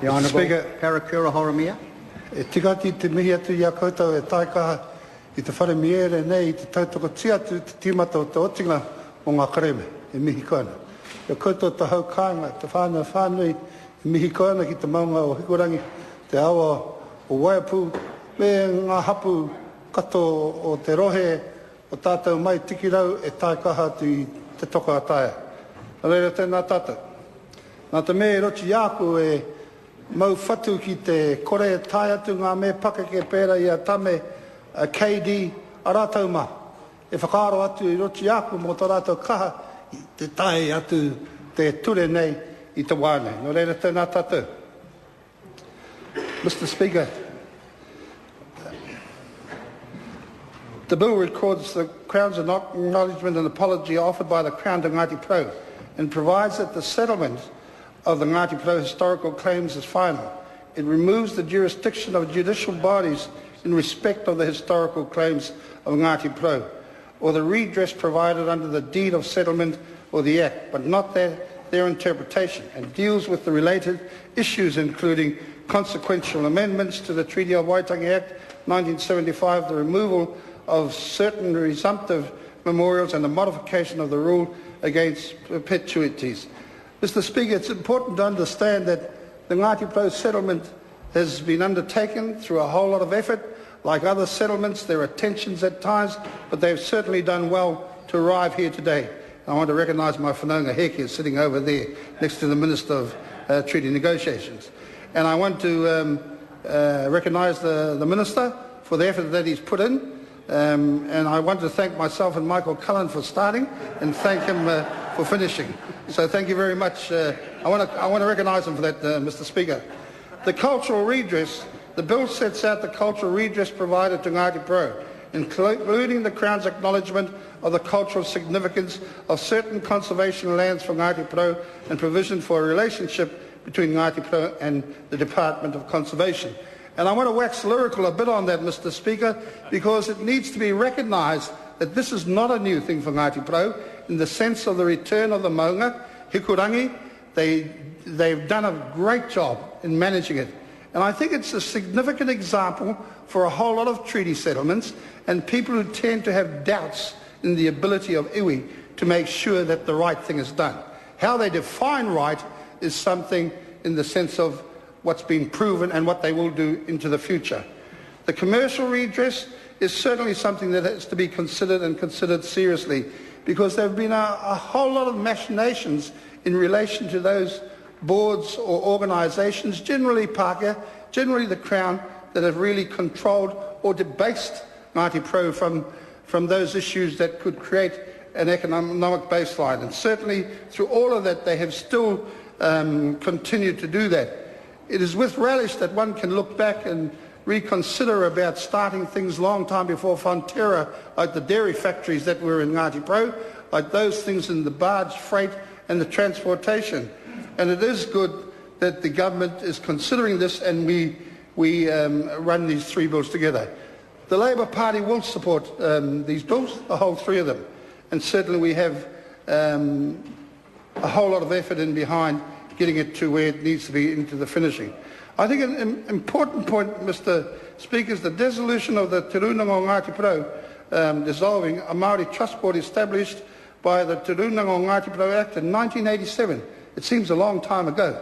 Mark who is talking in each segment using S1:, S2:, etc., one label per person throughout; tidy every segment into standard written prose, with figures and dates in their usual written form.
S1: The Honourable
S2: Speaker,
S1: Karakura Horomia.
S2: e tikati te mihi atu i a koutou e taikaha i te whare miere nei i te tautoko tia atu te timata o te otinga o ngā kareme, e mihi koana. E koutou te hau kāinga, te whānau whānui, e mihi koana ki te maunga o hikurangi, te awa o Waiapu, me ngā hapu kato o te rohe o tātou mai tikirau e taikaha atu i te toko ataia. A reira tēnā tātou. Nā te me rochi āku e mau whatu ki te kore e tai atu ngā me pakeke pēra i a tame KD a rātau mā. E whakaaro atu i rochi āku mō tō rātau kaha i te tai atu te ture nei i te wāne. Nō reira tēnā tātou. Mr. Speaker, the bill records the Crown's acknowledgement and apology offered by the Crown to Ngati Porou and provides that the settlement of the Ngati Porou historical claims is final. It removes the jurisdiction of judicial bodies in respect of the historical claims of Ngati Porou, or the redress provided under the deed of settlement or the Act, but not their interpretation, and deals with the related issues including consequential amendments to the Treaty of Waitangi Act 1975, the removal of certain resumptive memorials and the modification of the rule against perpetuities. Mr. Speaker, it's important to understand that the Ngati Porou settlement has been undertaken through a whole lot of effort. Like other settlements, there are tensions at times, but they've certainly done well to arrive here today. I want to recognise my whanaunga Heke sitting over there next to the Minister of Treaty Negotiations. And I want to recognise the Minister for the effort that he's put in. And I want to thank myself and Michael Cullen for starting and thank him for finishing. So thank you very much. I want to recognise him for that, Mr. Speaker. The cultural redress, the bill sets out the cultural redress provided to Ngati Porou, including the Crown's acknowledgement of the cultural significance of certain conservation lands for Ngati Porou and provision for a relationship between Ngati Porou and the Department of Conservation. And I want to wax lyrical a bit on that, Mr. Speaker, because it needs to be recognised that this is not a new thing for Ngati Porou in the sense of the return of the maunga, hikurangi. They've done a great job in managing it. And I think it's a significant example for a whole lot of treaty settlements and people who tend to have doubts in the ability of iwi to make sure that the right thing is done. How they define right is something in the sense of what's been proven and what they will do into the future. The commercial redress is certainly something that has to be considered and considered seriously because there have been a whole lot of machinations in relation to those boards or organisations, generally Pākehā, generally the Crown, that have really controlled or debased Ngati Porou from those issues that could create an economic baseline. And certainly through all of that they have still continued to do that. It is with relish that one can look back and reconsider about starting things long time before Fonterra, like the dairy factories that were in Ngati Porou, like those things in the barge freight and the transportation. And it is good that the government is considering this and we run these three bills together. The Labour Party will support these bills, the whole three of them. And certainly we have a whole lot of effort in behind getting it to where it needs to be into the finishing. I think an important point, Mr. Speaker, is the dissolution of the Te Rūnanga o Ngati Porou, dissolving a Māori Trust Board established by the Te Rūnanga o Ngati Porou Act in 1987. It seems a long time ago.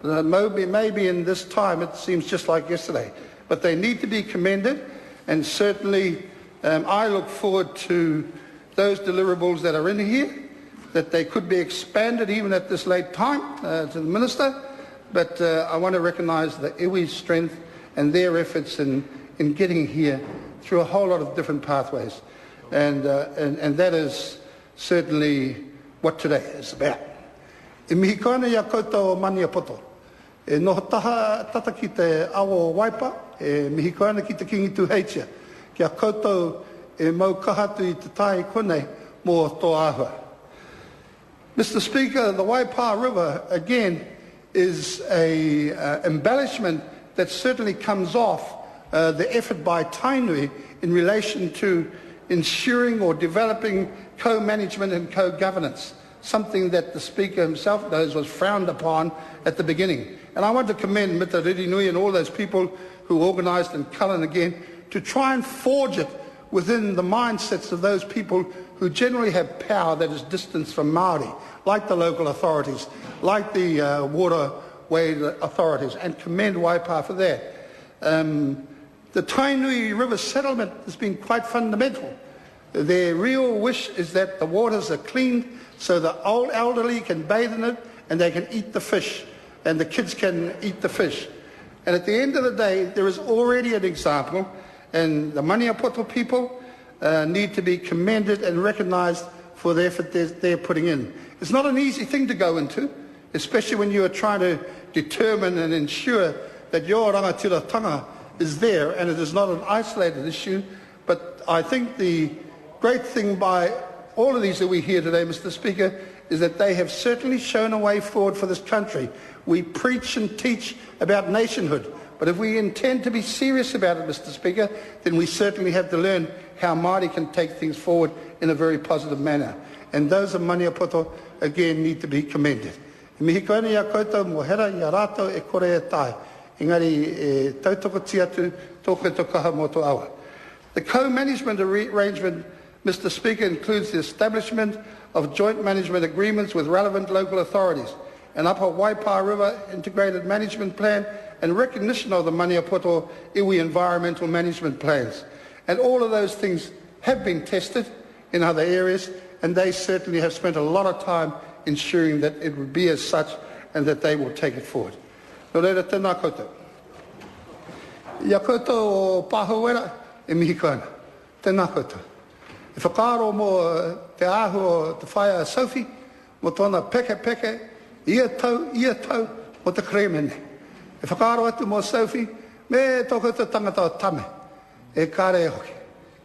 S2: Maybe in this time it seems just like yesterday. But they need to be commended, and certainly I look forward to those deliverables that are in here, that they could be expanded even at this late time to the Minister, but I want to recognise the iwi's strength and their efforts in getting here through a whole lot of different pathways. And that is certainly what today is about. E mihi koana ia koutou o Maniapoto. E noho taha tata ki te awo waipa, e mihi koana ki te kingi tūheitia. Kia koutou e mau kahatu I te tai konei mō tō āhua. Mr. Speaker, the Waipa River, again, is an embellishment that certainly comes off the effort by Tainui in relation to ensuring or developing co-management and co-governance, something that the Speaker himself knows was frowned upon at the beginning. And I want to commend Mr. Ririnui and all those people who organised in Cullen again to try and forge it within the mindsets of those people who generally have power that is distanced from Māori, like the local authorities, like the waterway authorities, and commend Waipa for that. The Tainui River settlement has been quite fundamental. Their real wish is that the waters are cleaned so the old elderly can bathe in it and they can eat the fish, and the kids can eat the fish. And at the end of the day, there is already an example, and the Maniapoto people need to be commended and recognised for the effort they're putting in. It's not an easy thing to go into, especially when you are trying to determine and ensure that your rangatiratanga is there and it is not an isolated issue. But I think the great thing by all of these that we hear today, Mr. Speaker, is that they have certainly shown a way forward for this country. We preach and teach about nationhood, but if we intend to be serious about it, Mr. Speaker, then we certainly have to learn how Māori can take things forward in a very positive manner. And those of Maniapoto, again, need to be commended. Mihi koina ia koutou mo hera ia rātou e kore e tai. Engari tautoko tiatu tōke tokaha mo tō awa. The co-management arrangement, Mr. Speaker, includes the establishment of joint management agreements with relevant local authorities, an Upper Waipa River Integrated Management Plan, and recognition of the Maniapoto iwi environmental management plans. And all of those things have been tested in other areas, and they certainly have spent a lot of time ensuring that it would be as such and that they will take it forward. Nō reira, tēnā koutou. Ia koutou o Pahauwera e mihi koina. Tēnā koutou. E whakaaro mo te ahu o te whaia Sophie, mo tōna peke, ia tau, mo te kremene. E whakaaro atu mo Sophie, me tō koutou tangata o tame, e kāre e hoki,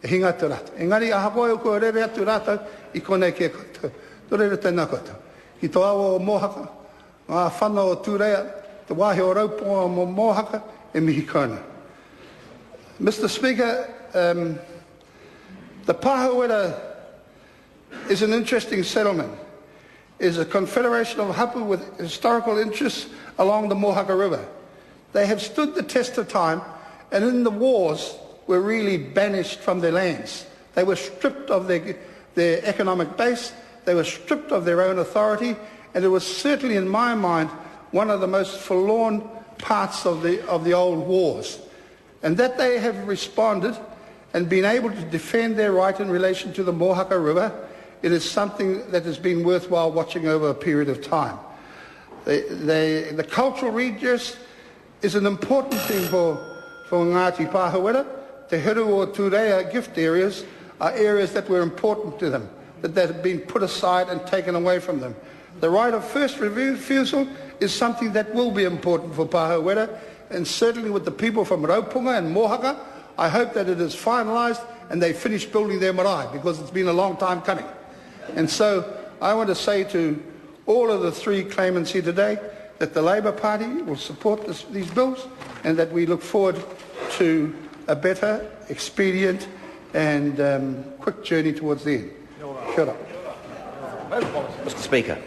S2: e hinga atu rātou. Engari, a hakoe o kua rere atu rātou, I konei kia koutou. Tō reira tēnā koutou. I tō awa o Mohaka, ngā whanau o Tūrea, te wāhi o Rauponga o Mohaka, e mihi koina. Mr. Speaker, the Pahauwera is an interesting settlement. It is a confederation of hapu with historical interests along the Mohaka River. They have stood the test of time, and in the wars were really banished from their lands. They were stripped of their economic base, they were stripped of their own authority, and it was certainly, in my mind, one of the most forlorn parts of the old wars. And that they have responded and been able to defend their right in relation to the Mohaka River, it is something that has been worthwhile watching over a period of time. The cultural redress is an important thing for Ngati Pahauwera. The Heru o Tūrea gift areas are areas that were important to them, that have been put aside and taken away from them. The right of first refusal is something that will be important for Pahauwera, and certainly with the people from Rauponga and Mohaka, I hope that it is finalised and they finish building their marae, because it's been a long time coming. And so I want to say to all of the three claimants here today that the Labour Party will support these bills, and that we look forward to a better, expedient and quick journey towards the end. Shut up.
S1: Mr. Speaker.